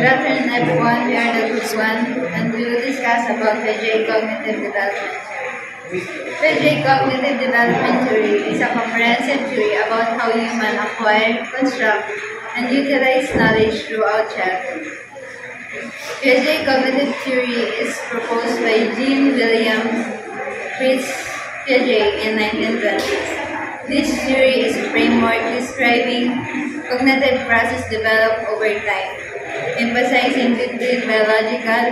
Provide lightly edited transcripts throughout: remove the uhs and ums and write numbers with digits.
Good afternoon, everyone. We are the Group 1 and we will discuss about Piaget cognitive development. Piaget cognitive development theory is a comprehensive theory about how humans acquire, construct, and utilize knowledge throughout childhood. Piaget cognitive theory is proposed by Jean-William Fritz Piaget in 1920s. This theory is a framework describing cognitive process developed over time, emphasizing between biological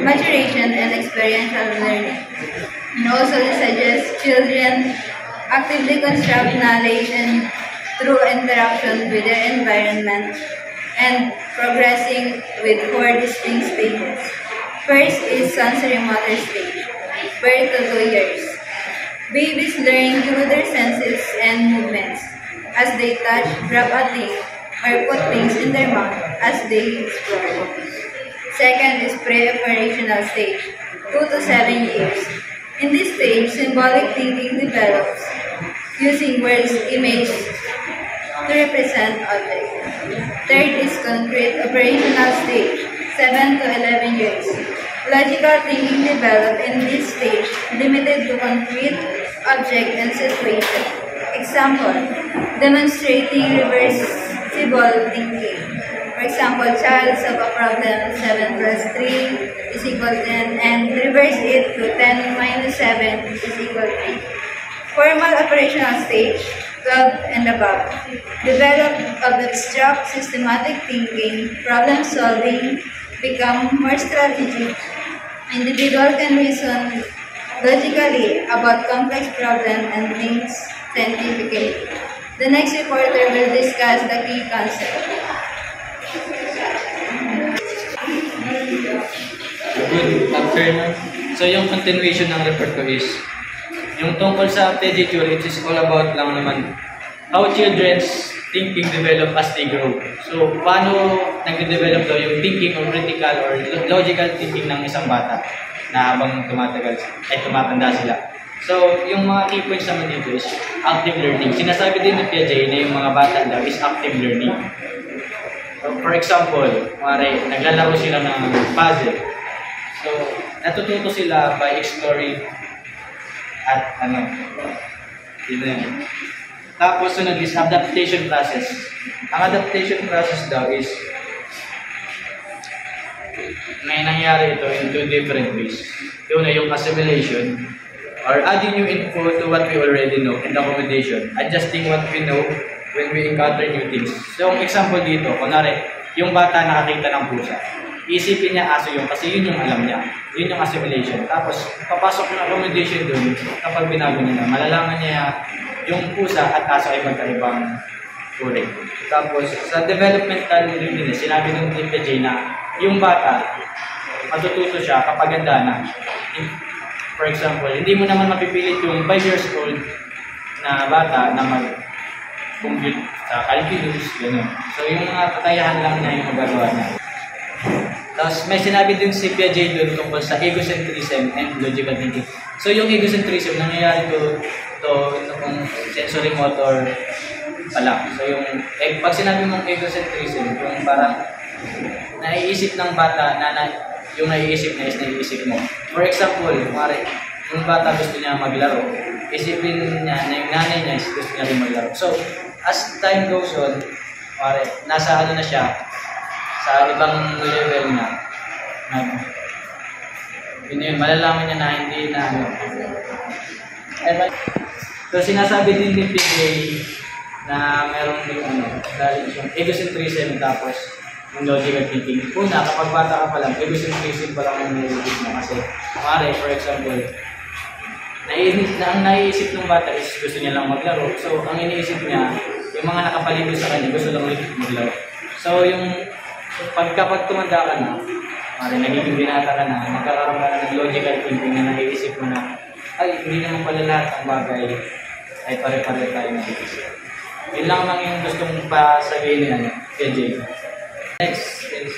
maturation and experiential learning. And also it suggests children actively construct knowledge and through interaction with their environment and progressing with 4 distinct stages. First is sensory motor stage, birth to 2 years. Babies learn through their senses and movements as they touch, grab a thing, or put things in their mouth as they explore. Second is pre-operational stage, 2 to 7 years. In this stage, symbolic thinking develops using words, images to represent objects. Third is concrete operational stage, 7 to 11 years. Logical thinking develops in this stage, limited to concrete object and situation. Example, demonstrating reversible thinking. For example, child solve a problem 7 plus 3 is equal to 10 and reverse it to 10 minus 7 is equal to 3. Formal operational stage, 12 and above. Develop of abstract systematic thinking, problem solving, become more strategic. Individual can reason logically about complex problems and things scientifically. The next reporter will discuss the key concepts. Good afternoon. So yung continuation ng report ko is yung tungkol sa Piaget theory, it is all about lang naman how children's thinking develop as they grow. So paano nagde-develop daw yung thinking or critical or logical thinking ng isang bata na habang tumatanda sila. So yung mga key points naman dito is active learning. Sinasabi din ng Piaget na yung mga bata daw is active learning. So, for example, naglalaro sila ng puzzle. So, natututo sila by exploring at yun. Tapos, sunod is adaptation process. Ang adaptation process daw is may nangyari ito in 2 different ways. Yung na yung assimilation or adding new info to what we already know and accommodation, adjusting what we know when we encounter new things. So, yung example dito, kunwari, yung bata nakakita ng pusa. Isipin niya aso yun kasi yun yung alam niya. Yun yung assimilation. Tapos, papasok yung accommodation dun kapag binago niya na. Malalaman niya yung pusa at aso ay magkaibang uri. Tapos, sa developmental readiness, sinabi ng Piaget na yung bata, matututo siya kapag handa na. For example, hindi mo naman mapipilit yung 5 years old na bata na mag-compute sa calculus, gano'n. So, yung mga kakayahan lang niya yung magagawa niya. Tapos, may sinabi din si Piaget doon tungkol sa egocentrism and logical thinking. So, yung egocentrism, nangyayari nung sensory motor pa lang. So, pag sinabi mong egocentrism, yung parang naiisip ng bata na yung naiisip niya is naiisip mo. For example, yung bata gusto niya maglaro, isipin niya na yung nanay niya is gusto niya rin maglaro. So, as time goes on, nasa na siya, sa ibang level na, yun, malalaman niya na hindi na So, sinasabi din ni Piaget na meron yung yung egocentrism tapos yung logical thinking. Una, kapag bata ka pa lang, egocentrism pa lang yung naiisip mo kasi, for example, ang naiisip ng bata is gusto niya lang maglaro. So, ang iniisip niya, yung mga nakapalibot sa kanya, gusto lang ulit maglaro. So, kapag tumanda ka na, nagiging binata ka na, nagkakaroon ka na ng logical thinking na naiisip mo na, ay, hindi naman pala lahat ang bagay ay pare-pare tayo naiisip. Yun lang yung gustong pasabihin niya, Piaget. Next is,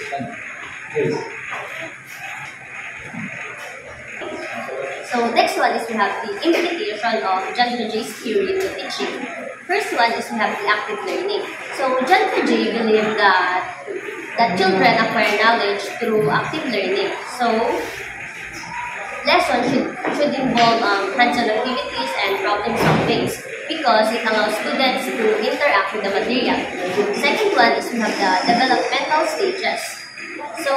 So next one is we have the implication of John Piaget's theory to teaching. First one is we have the active learning. So John Piaget believed that that children acquire knowledge through active learning. So, lessons should involve hands-on activities and problem solving because it allows students to interact with the material. Second one is we have the developmental stages. So,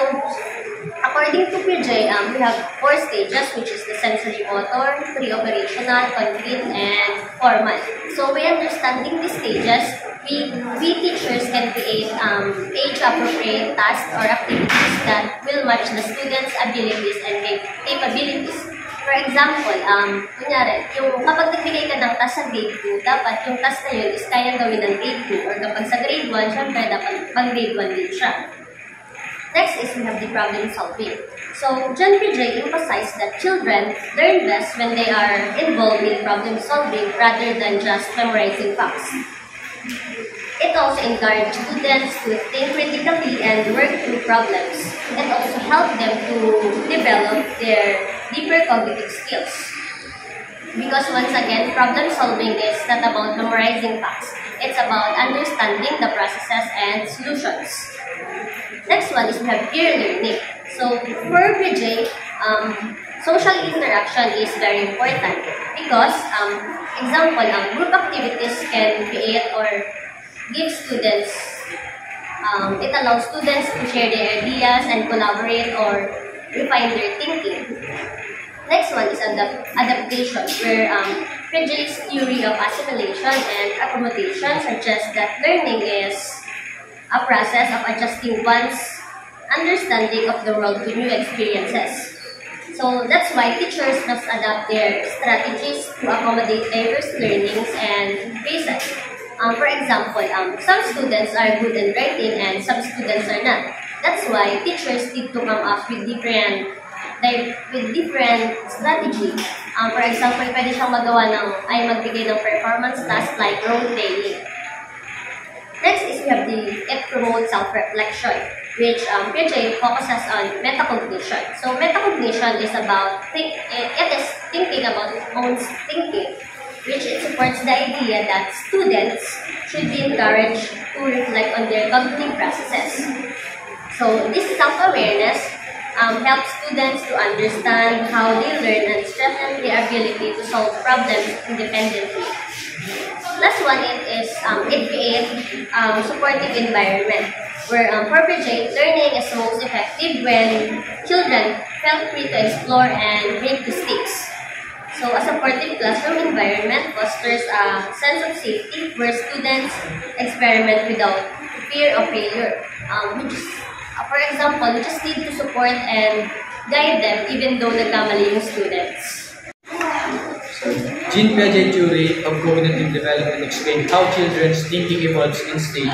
according to PJ, we have 4 stages, which is the sensory motor, pre-operational, concrete, and formal. So, by understanding these stages, we teachers can create age-appropriate tasks or activities that will match the students' abilities and capabilities. For example, kunyari, kapag nagbigay ka ng task sa grade 2, dapat yung task na yun is kayang gawin ng grade 2. Or kapag sa grade 1, syempre dapat pang grade 1 din siya. Next is we have the problem solving. So, John P.J. emphasized that children learn best when they are involved in problem solving rather than just memorizing facts. It also encourages students to think critically and work through problems, and also help them to develop their deeper cognitive skills. Because once again, problem solving is not about memorizing facts. It's about understanding the processes and solutions. Next one is we have peer learning. So for PJ, social interaction is very important because, example, group activities can create or give students, it allows students to share their ideas and collaborate or refine their thinking. Next one is adaptation, where PJ's theory of assimilation and accommodation suggests that learning is a process of adjusting one's understanding of the world to new experiences. So that's why teachers must adapt their strategies to accommodate diverse learnings and paces. For example, some students are good in writing and some students are not. That's why teachers need to come up with different strategy. For example, pwede siyang magbigay ng performance task like role playing. Next is we have it promotes self-reflection, which PJ focuses on metacognition. So metacognition is about thinking about own thinking, which it supports the idea that students should be encouraged to reflect on their cognitive processes. So this self-awareness helps students to understand how they learn and strengthen their ability to solve problems independently. Last one is it creates supportive environment where for PJ, learning is most effective when children feel free to explore and make mistakes. So a supportive classroom environment fosters a sense of safety where students experiment without fear of failure. For example, we just need to support and guide them even though nagkamali yung students. Jean Piaget theory of cognitive development explains how children's thinking evolves in stage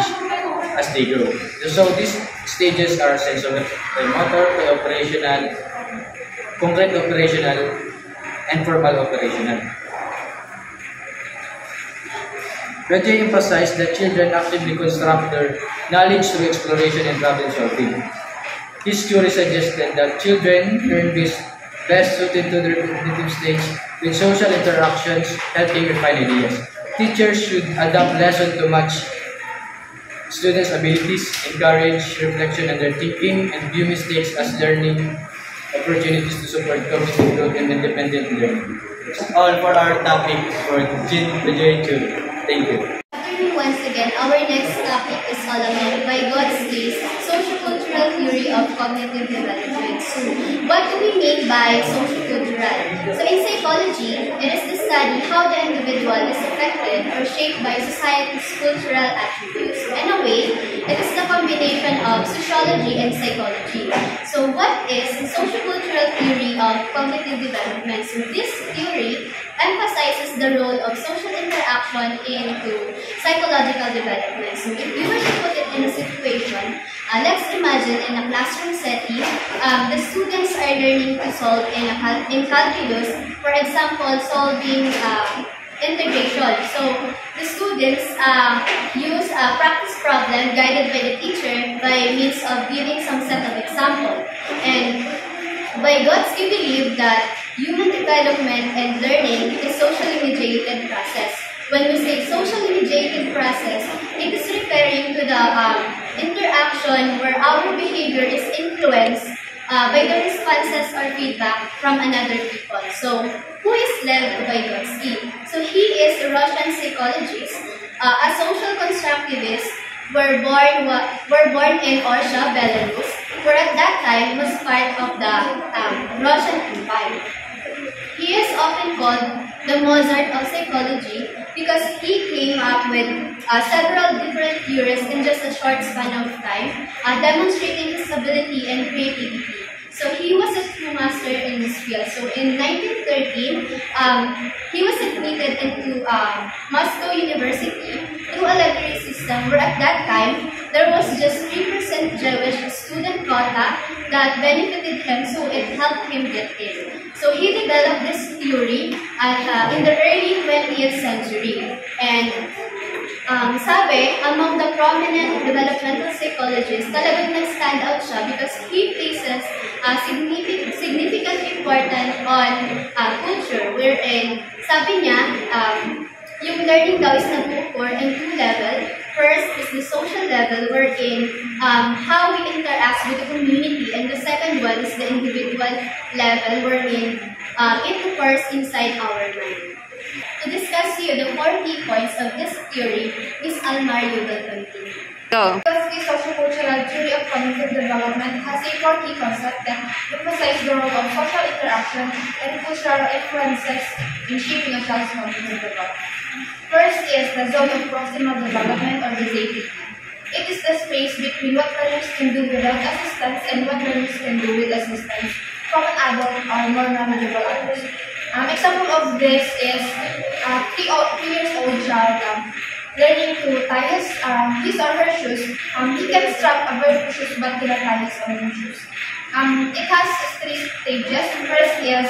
as they grow. So these stages are sensory motor, operational, concrete operational, and formal operational. Piaget emphasized that children actively construct their knowledge through exploration and problem solving. His theory suggested that children learn best suited to their cognitive stage with social interactions helping refine ideas. Teachers should adapt lessons to match students' abilities, encourage reflection on their thinking, and view mistakes as learning opportunities to support cognitive growth and independent learning. That's all for our topic for Jean Piaget theory. Thank you. Once again, our next topic is Solomon by God's Grace, Sociocultural Theory of Cognitive Development. So, what do we mean by sociocultural? So, in psychology, it is the study how the individual is affected or shaped by society's cultural attributes. In a way, it is the combination of sociology and psychology. So, what is sociocultural theory of cognitive development? So, this theory emphasizes the role of social interaction into psychological development. So if we were to put it in a situation, let's imagine in a classroom setting, the students are learning to solve in calculus, for example, solving integration. So the students use a practice problem guided by the teacher by means of giving some set of example. And by God's, we believe that human development and learning is socially mediated process. When we say social mediated process, it is referring to the interaction where our behavior is influenced by the responses or feedback from another people. So, who is Lev Vygotsky? So, he is a Russian psychologist, a social constructivist, were born in Orsha, Belarus, where at that time was part of the Russian Empire. He is often called the Mozart of psychology because he came up with several different theories in just a short span of time, demonstrating his ability and creativity. So he was a true master in this field. So in 1913, he was admitted into Moscow University through a lottery system where at that time, there was just 3% Jewish student quota that benefited him, so it helped him get in. So he developed this theory in the early 20th century. And sabi, among the prominent developmental psychologists, talagang nag-stand out siya because he places significant importance on culture, wherein sabi niya, yung learning daw is nag-occur in two levels. First is the social level, wherein how we interact with the community, and the second one is the individual level, wherein it occurs inside our mind. To discuss here the 4 key points of this theory, Ms. Almario will continue. Go. The sociocultural theory of cognitive development has a 4 key concepts that emphasize the role of social interaction and cultural influences in shaping a child's cognitive development. First is the zone of proximal development, or the ZPD. It is the space between what learners can do without assistance and what learners can do with assistance from an adult or more knowledgeable others. Example of this is a 3 years old child learning to tie his or her shoes. He can strap a pair of shoes but cannot tie his own shoes. It has 3 stages. First is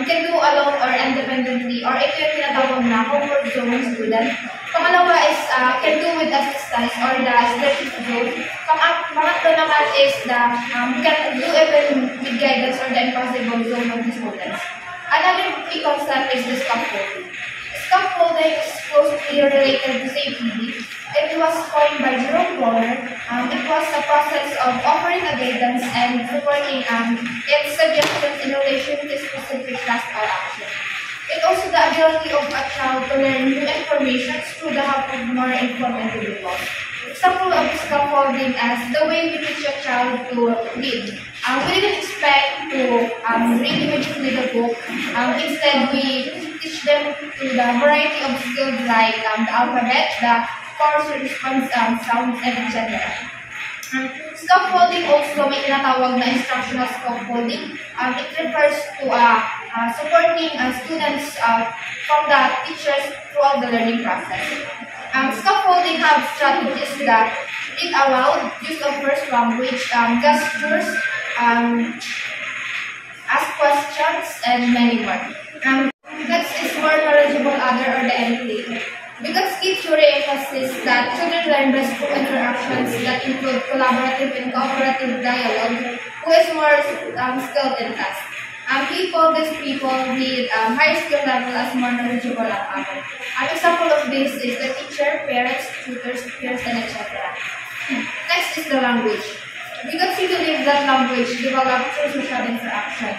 can do alone or independently, or ito yung tinatawag na comfort zone student. Pangalawa is can do with assistance, or the leadership zone. Pangatlo naman is the can do even with guidance, or the impossible zone of the students. Another key concept is the scaffolding. Scaffolding is closely related to ZPD. It was coined by Jerome Bonner. It was the process of offering a guidance and supporting its suggestions in relation to specific task or action. It also the ability of a child to learn new information through the help of more informed individuals. Example of scaffolding as the way we teach a child to read. We didn't expect to read immediately the book. Instead, we teach them to the variety of skills like the alphabet, the chorus response sounds, and etc. Scaffolding also may tinatawag na instructional scaffolding. It refers to supporting students from the teachers throughout the learning process. Scaffolding have strategies that it allowed use of first language, gestures, ask questions, and many more. Next is more knowledgeable other, or the NLP. Vygotsky theory emphasizes that children learn best through interactions that include collaborative and cooperative dialogue, who is more skilled in tasks. He called these people with higher skill level as more knowledgeable than others. An example of this is the teacher, parents, tutors, peers, and etc. Next is the language. Vygotsky believes that language develops through social interaction.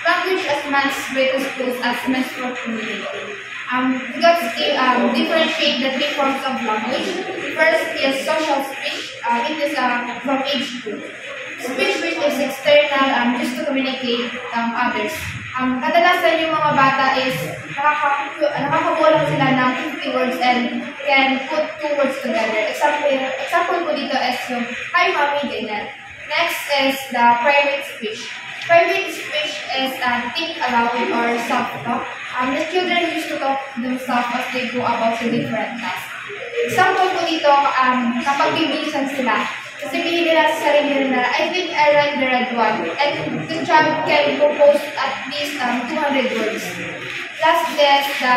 Language as man's greatest tools as means for communicating. Vygotsky differentiate the 3 forms of language. First is social speech. It is from age 2. Speech which is external, used to communicate others. Kadalasan yung mga bata is nakakabuo lang sila ng 50 words and can put 2 words together. Example ko dito is yung, hi mommy, ganyan. Next is the private speech. Private speech is think aloud or self-talk. The children used to talk themselves as they go about the different tasks. Example ko dito, kapag bibilisan sila, sabihin nila sa sarili nila, I think I like the red one. And the child can compose at least 200 words. Last is the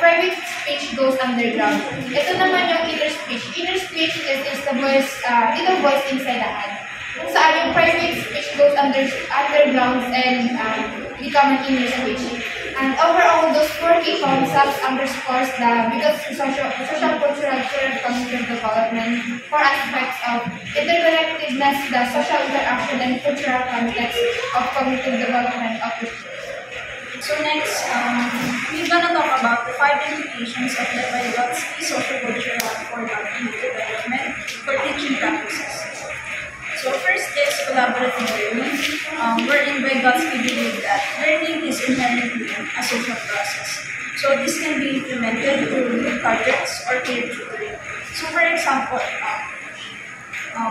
private speech goes underground. Ito naman yung inner speech. Inner speech is the voice, little voice inside the head. Kung saan yung private speech goes underground and become an inner speech. And overall, those four key concepts underscores the biggest social, cultural, and cognitive development, four aspects of interconnectedness, the social interaction, and cultural context of cognitive development of the children. So next, we're gonna talk about the 5 implications of the Vygotsky social-cultural for cognitive development for teaching practices. So first is collaborative learning, wherein Vygotsky believed that learning is inherently a social process. So this can be implemented through group projects or peer tutoring. So for example,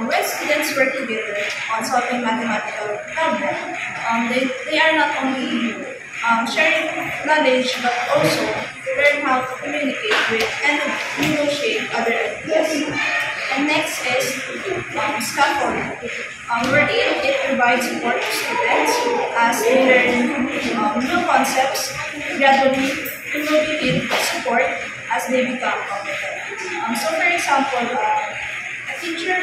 when students work together on solving mathematical problems, they are not only sharing knowledge but also learn how to communicate with and negotiate other ideas. And next is scaffolding, wherein it provides support to students as they learn new concepts, gradually communicate support as they become competent. So for example, a teacher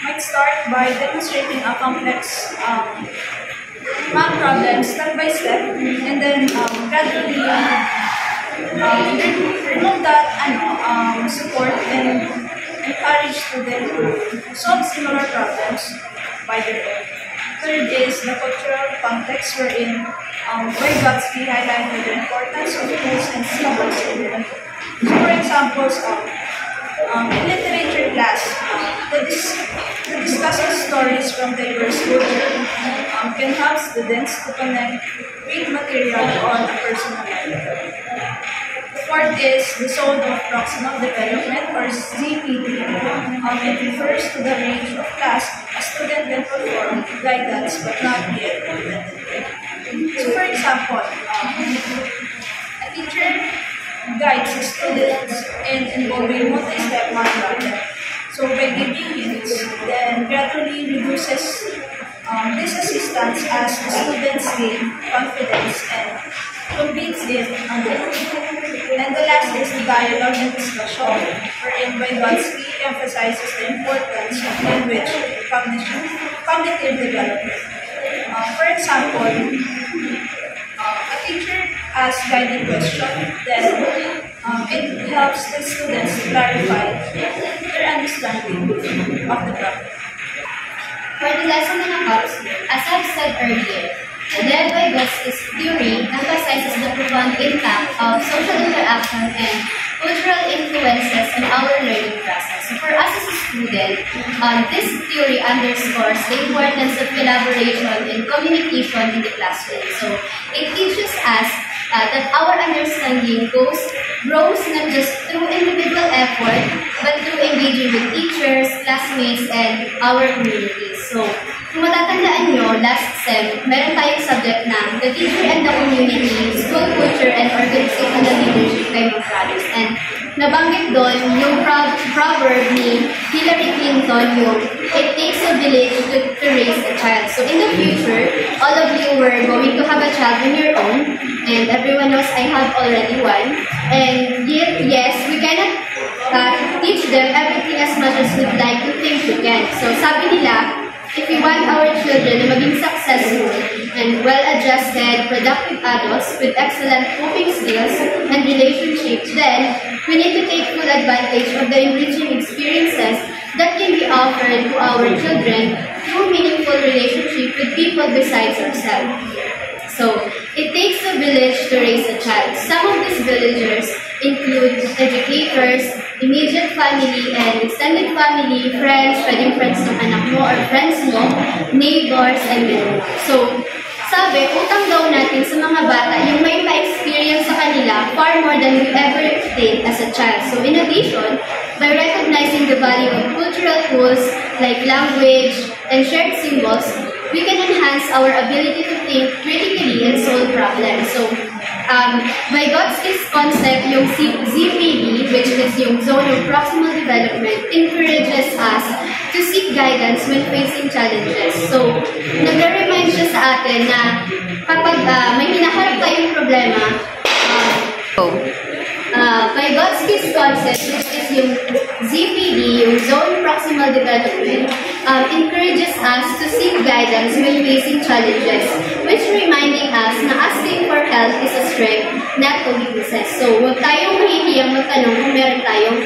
might start by demonstrating a complex math problem step by step, and then gradually remove that support and encourage students to solve similar problems by their own. Third is the cultural context, wherein Vygotsky highlighted the importance of tools and scaffolding. So for examples, in literature class, the discussing stories from diverse cultures can help students to connect with material on a personal level. Fourth is the zone of proximal development, or ZPD. It refers to the range of tasks a student can perform guidance but not yet implemented. So for example, a teacher guides the students in involving multi-step math problem. So by giving hints, then gradually reduces this assistance as the students gain confidence and completes it And the last is the dialogue and discussion, wherein Vygotsky emphasizes the importance of language cognitive development. For example, a teacher asks guiding question, then it helps the students clarify their understanding of the problem. For the lesson on Vygotsky, as I've said earlier, the Vygotsky's theory emphasizes the profound impact of social interaction and cultural influences on our learning process. So for us as a student, this theory underscores the importance of collaboration and communication in the classroom. So it teaches us that our understanding grows not just through individual effort, but through engaging with teachers, classmates, and our communities. So, kung matatandaan nyo, last SEM, meron tayong subject na the teacher and the community, school culture and organizational leadership by Ma'am Travis. And nabanggit doon yung proverb ni Hillary Clinton, yung it takes a village to raise a child. So in the future, all of you were going to have a child on your own, and everyone knows I have already one. And yet, yes, we cannot teach them everything as much as we'd like to think we can. So sabi nila, if we want our children to be successful and well-adjusted, productive adults with excellent coping skills and relationships, then we need to take full advantage of the enriching experiences that can be offered to our children through meaningful relationship with people besides ourselves. So, it takes a village to raise a child. Some of these villagers include educators, immediate family and extended family, friends, pwedeng friends ng anak mo or friends mo, neighbors, and many more. So, sabi, utang daw natin sa mga bata yung may pa-experience sa kanila far more than we ever did as a child. So, in addition, by recognizing the value of cultural tools like language and shared symbols, we can enhance our ability to think critically and solve problems. So, Vygotsky's concept, yung ZPD, which is yung Zone of Proximal Development, encourages us to seek guidance when facing challenges. So, nag-remind siya sa atin na kapag may hinaharap tayong problema, Vygotsky's concept, which is yung ZPD, yung Zone Proximal Development, encourages us to seek guidance when facing challenges. which reminding us na asking for help is a strength, not a weakness. So, huwag tayong mahihiyang magtanong kung meron tayong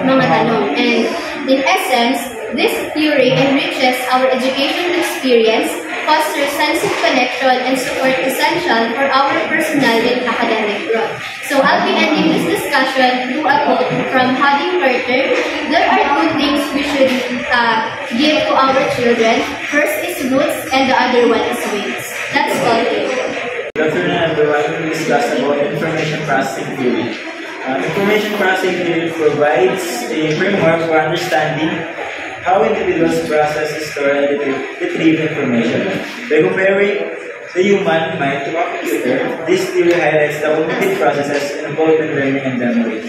mga tanong. And in essence, this theory enriches our educational experience, fosters sense of connection, and support essential for our personal and academic growth. So I'll be ending this discussion through a quote from Harding Carter. There are two things we should give to our children. First is roots, and the other one is wings. That's all. Good afternoon, everyone. We will discuss about information processing theory. Information processing theory provides a framework for understanding how individuals process, store, and retrieve information. By comparing the human mind to a computer, this theory highlights the cognitive processes involved in learning and memory.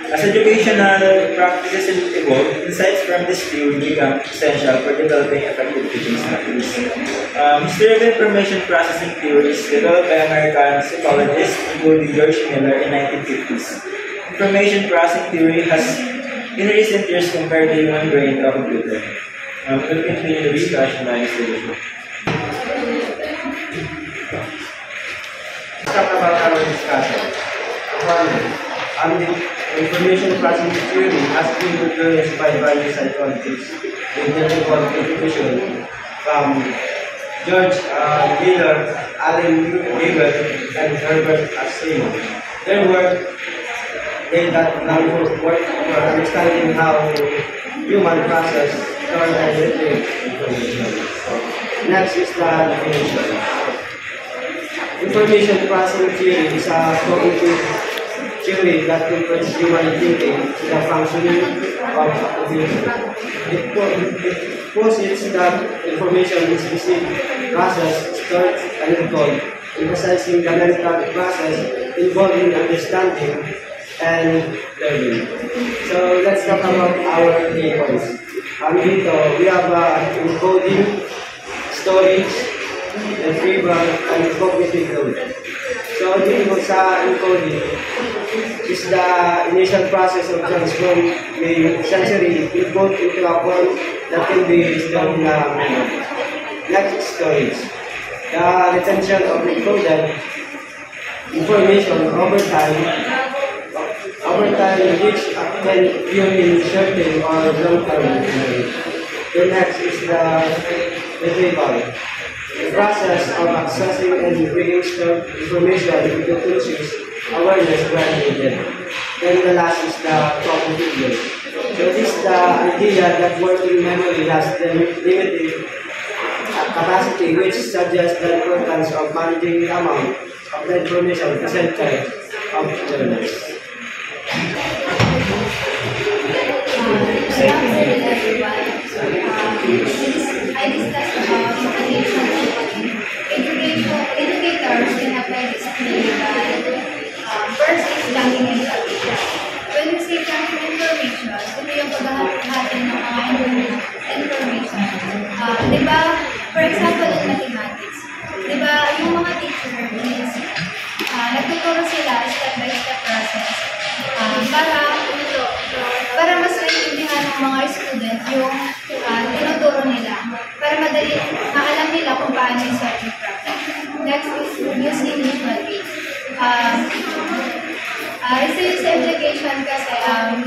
As educational practices evolve, insights from this theory become essential for developing effective teaching strategies. History of information processing theory is developed by American psychologists, including George Miller in 1950s. Information processing theory has in recent years compared the human brain to a computer. We'll continue the discussion by Mr. Bishop. Let's talk about our discussion. Information processing theory has been influenced by various psychologists with their contribution from George Miller, Alan Weber, and Herbert Seymour. Their work laid that groundwork for understanding how human process, store, and retrieve information. Next is the definition. Information processing theory is a cognitive theory that converts human thinking to the functioning of a computer. It posits that information is received, processed, stored, and recalled, emphasizing the mental process involving understanding and learning. So let's talk about our key points. Dito, we have encoding, storage, retrieval, and cognitive load. So dito sa encoding is the initial process of transforming sensory input into a form that can be stored in memory. Next is storage. The retention of encoded information over time, which can view in certain or long-term memory. The next is the retrieval. The process of accessing and bringing stored information into conscious awareness when needed. Then the last is the cognitive load. So this is the idea that working memory has the limited capacity, which suggests the importance of managing the amount of the information presented of learners. Good afternoon, everyone. I discussed about information educators can apply this theory by first is chunking information. When we say chunking information, ito yung paghahati ng mga information. Diba, for example, in mathematics, diba, yung mga teacher is nagtuturo sila step by step process para mas maintindihan ng mga student yung tinuturo nila, para madali maalam nila kung paano yung solving process. Next is using visual aids. Isa sa application kasi,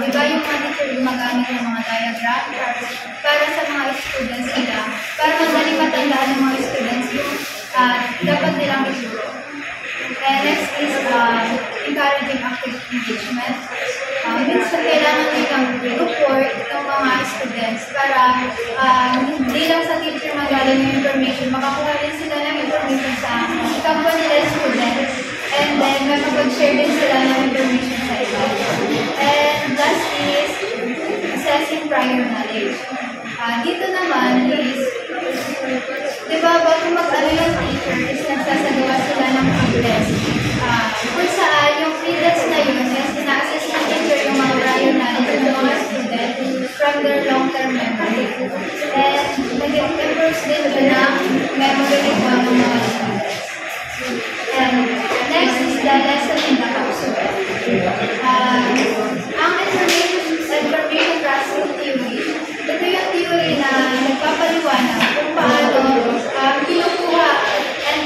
iba yung mga teacher gumagamit ng mga diagram para sa mga students nila, para madali matandaan ng mga students yung dapat nilang ituro. And next is encouraging active engagement. Minsan kailangan nilang report ng mga students para hindi lang sa teacher magaling yung information, makakuha rin sila ng information sa kapwa nila students, and then makapag-share din sila ng information sa iba. And last is assessing prior knowledge. Dito naman is, di ba, bago mag-ano yung teacher is nagsasagawa sila ng pre-test. Kung saan yung pre-test na yun, is ina-assess ng teacher yung mga prior knowledge ng mga student from their long-term memory. And nag-improves din yun ang memory recall ng mga students. And next is the lesson in the capsule. Ang information processing theory, ito yung theory na nagpapaliwanag kung paano kinukuha and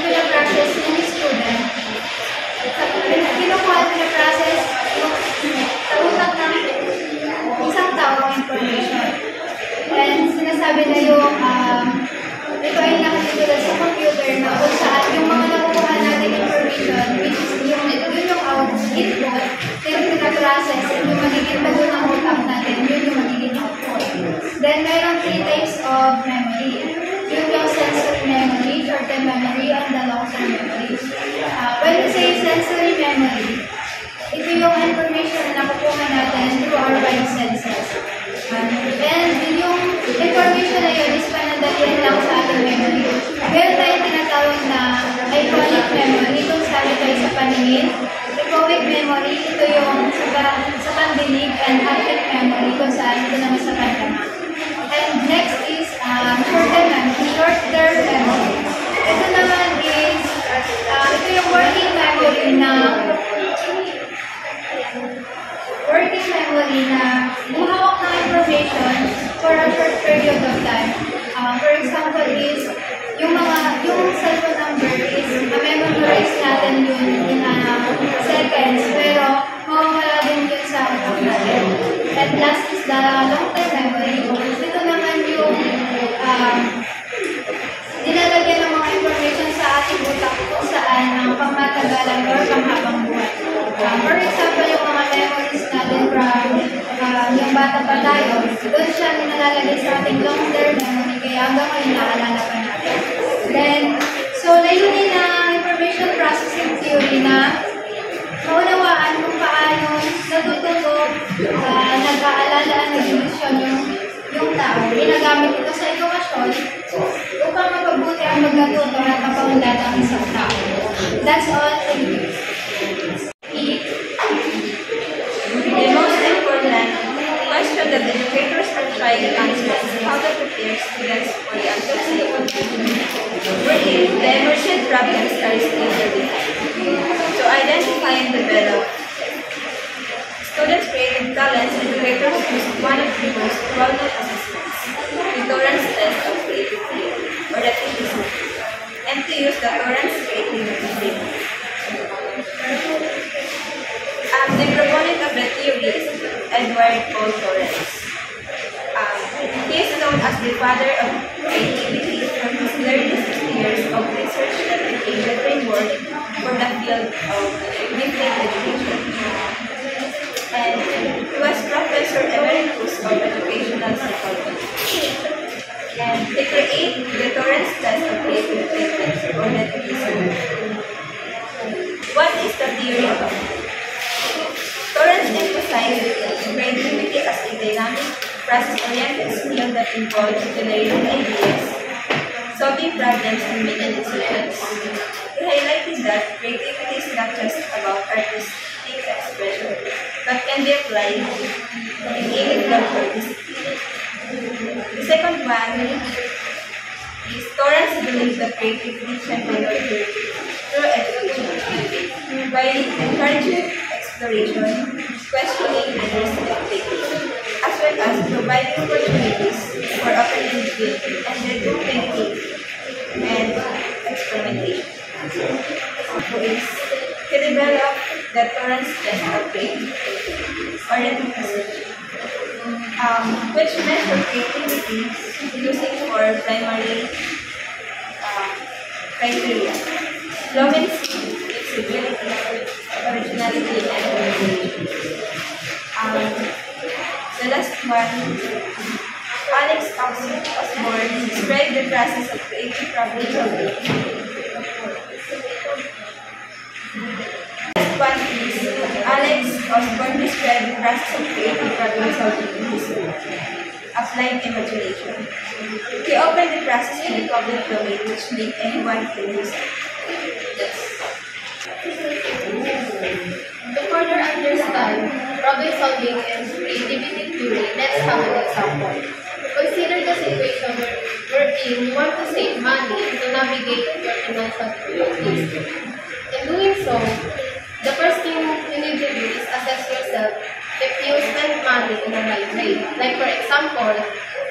short-term memory and the long-term memory. When we say sensory memory, ito yung information na nakukuha natin through our five senses. And yung information na yun is panandalian lang sa ating memory. Meron tayong tinatawag na iconic memory kung saan tayo sa paningin. Echoic memory, ito yung sa pandinig, and haptic memory kung saan ito naman sa pandama. And next is short-term memory. Ito naman is, ito yung working memory na humahawak ng information for a short period of time. For example is, yung cellphone number is ma-memorize natin yun in seconds, pero mawawala din yun sa utak natin. And last is the long-term memory. Ito naman yung nilalagyan ng mga information sa ating utak kung saan ang pangmatagalan or panghabang buhay. For example, yung mga memories natin from yung bata pa tayo, doon siya nilalagay sa ating long-term memory, kaya hanggang ngayon naalala pa natin. Then, so layunin ng information processing theory na maunawaan kung paano natututo, nag-aalala ang nag-ilusyon yung tao. Ginagamit ito sa edukasyon upang mapabuti ang magkatuto at mapaunlad ang isang tao. That's all. Thank you. The most important question that educators are trying to answer is how to prepare students for the adult wherein the emergent problems are still there. To identify and develop students' creative talents, educators use one of the most well-known assessments, the Torrance test of creativity, or the TCC, and to use the Torrance creativity framework. The proponent of the theory is Edward Paul Torrance. He is known as the father of creativity from his nearly 60 years of research that became the framework for the field of gifted education. And he was Professor Emeritus of Educational Psychology. And he created the Torrance test of creative thinking, or the TCC. What is the theory about? Torrance emphasized creativity as a dynamic, process-oriented skill that involves generating ideas, solving problems, and making decisions. He highlighted that creativity is not just about artistic expression, but can be applied in any field or discipline. The second one is Torrance believes that creativity can be nurtured through education by encouraging exploration, questioning, and risk-taking, as well as providing opportunities for open-ended and critical thinking and experimentation. He developed the Torrance test of creativity, or the TCC, which measures creativity using four primary criteria: fluency, flexibility, originality, and origination. The last one, Alex Osborne described the process of creative problem solving. Last one is Alex Osborne described the process of creative problem solving in his book, Applied Imagination. He opened the process in the public domain, which made anyone can use it. Yes. To further understand problem solving and creativity theory, let's have an example. Consider the situation wherein you want to save money to navigate your financial priorities. In doing so, the first thing you need to do is assess yourself if you spend money in the right way. Like for example,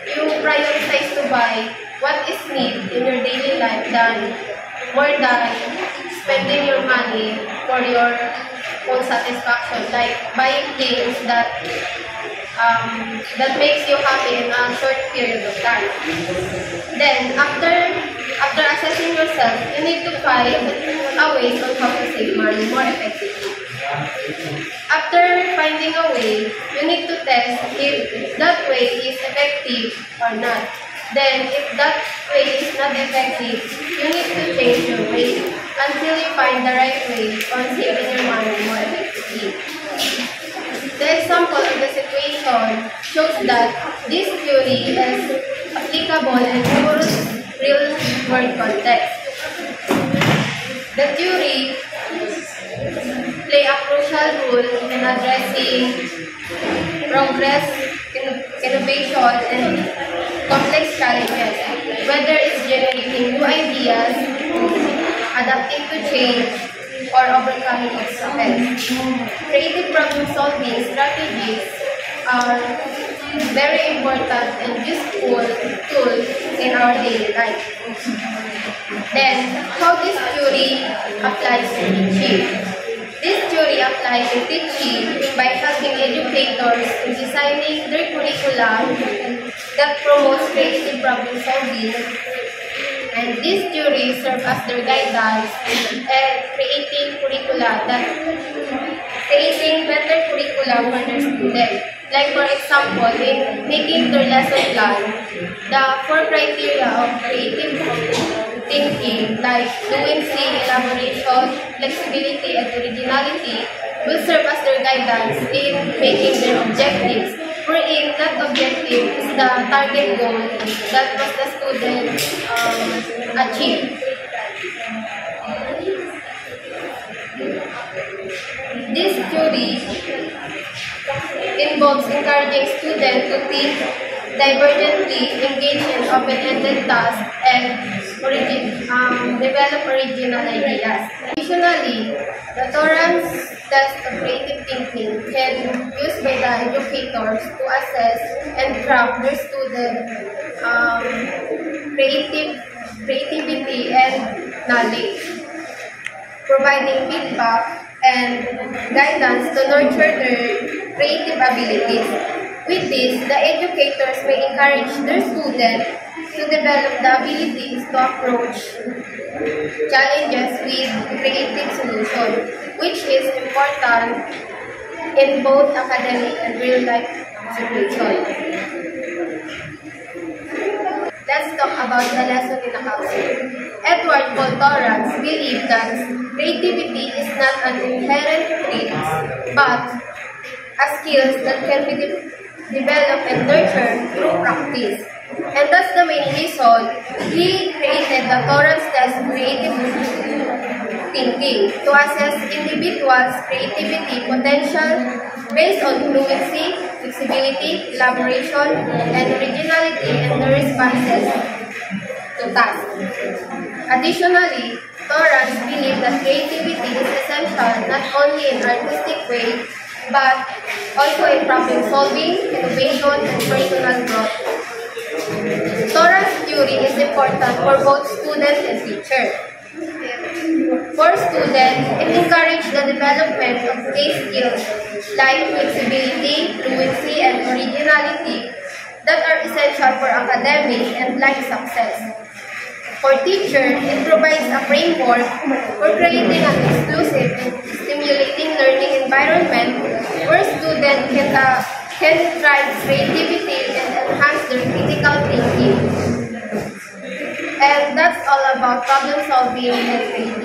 you prioritize to buy what is needed in your daily life more than spending your money for your own satisfaction, like buying things that makes you happy in a short period of time. Then, after assessing yourself, you need to find a way on how to save money more effectively. After finding a way, you need to test if that way is effective or not. Then, if that way is not effective, you need to change your way until you find the right way on saving your money more effectively. The example of the situation shows that this theory is applicable in real-world context. The theory play a crucial role in addressing progress, innovation, and complex challenges, whether it's generating new ideas, adapting to change, or overcoming obstacles. Creative problem-solving strategies are very important and useful tools in our daily life. Then, how this theory applies to teaching. This theory applies in teaching by helping educators in designing their curricula that promotes creative problem solving. And this theory serves as their guidance in creating better curricula for their students. Like for example, in making their lesson plan, the 4 criteria of creative thinking like fluency, elaboration, flexibility, and originality will serve as their guidance in making their objectives, wherein that objective is the target goal that was the student achieve. This theory involves encouraging students to think divergently, engage in open-ended tasks, and develop original ideas. Additionally, the Torrance test of creative thinking can be used by the educators to assess and craft their students' creativity and knowledge, providing feedback and guidance to nurture their creative abilities. With this, the educators may encourage their students to develop the abilities to approach challenges with creative solutions, which is important in both academic and real-life situations. Let's talk about the lesson in the house. Edward Paul Torrance believed that creativity is not an inherent trait, but a skill that can be developed and nurtured through practice. And that's the main reason he created the Torrance test of creative thinking to assess individuals' creativity potential based on fluency, flexibility, elaboration, and originality in their responses to tasks. Additionally, Torrance believed that creativity is essential not only in artistic way, but also in problem solving, innovation, and personal growth. Torrance theory is important for both students and teachers. For students, it encourages the development of key skills like flexibility, fluency, and originality that are essential for academic and life success. For teachers, it provides a framework for creating an exclusive and stimulating learning environment where students can thrive creativity and enhance their critical thinking. And that's all about problem solving and creativity.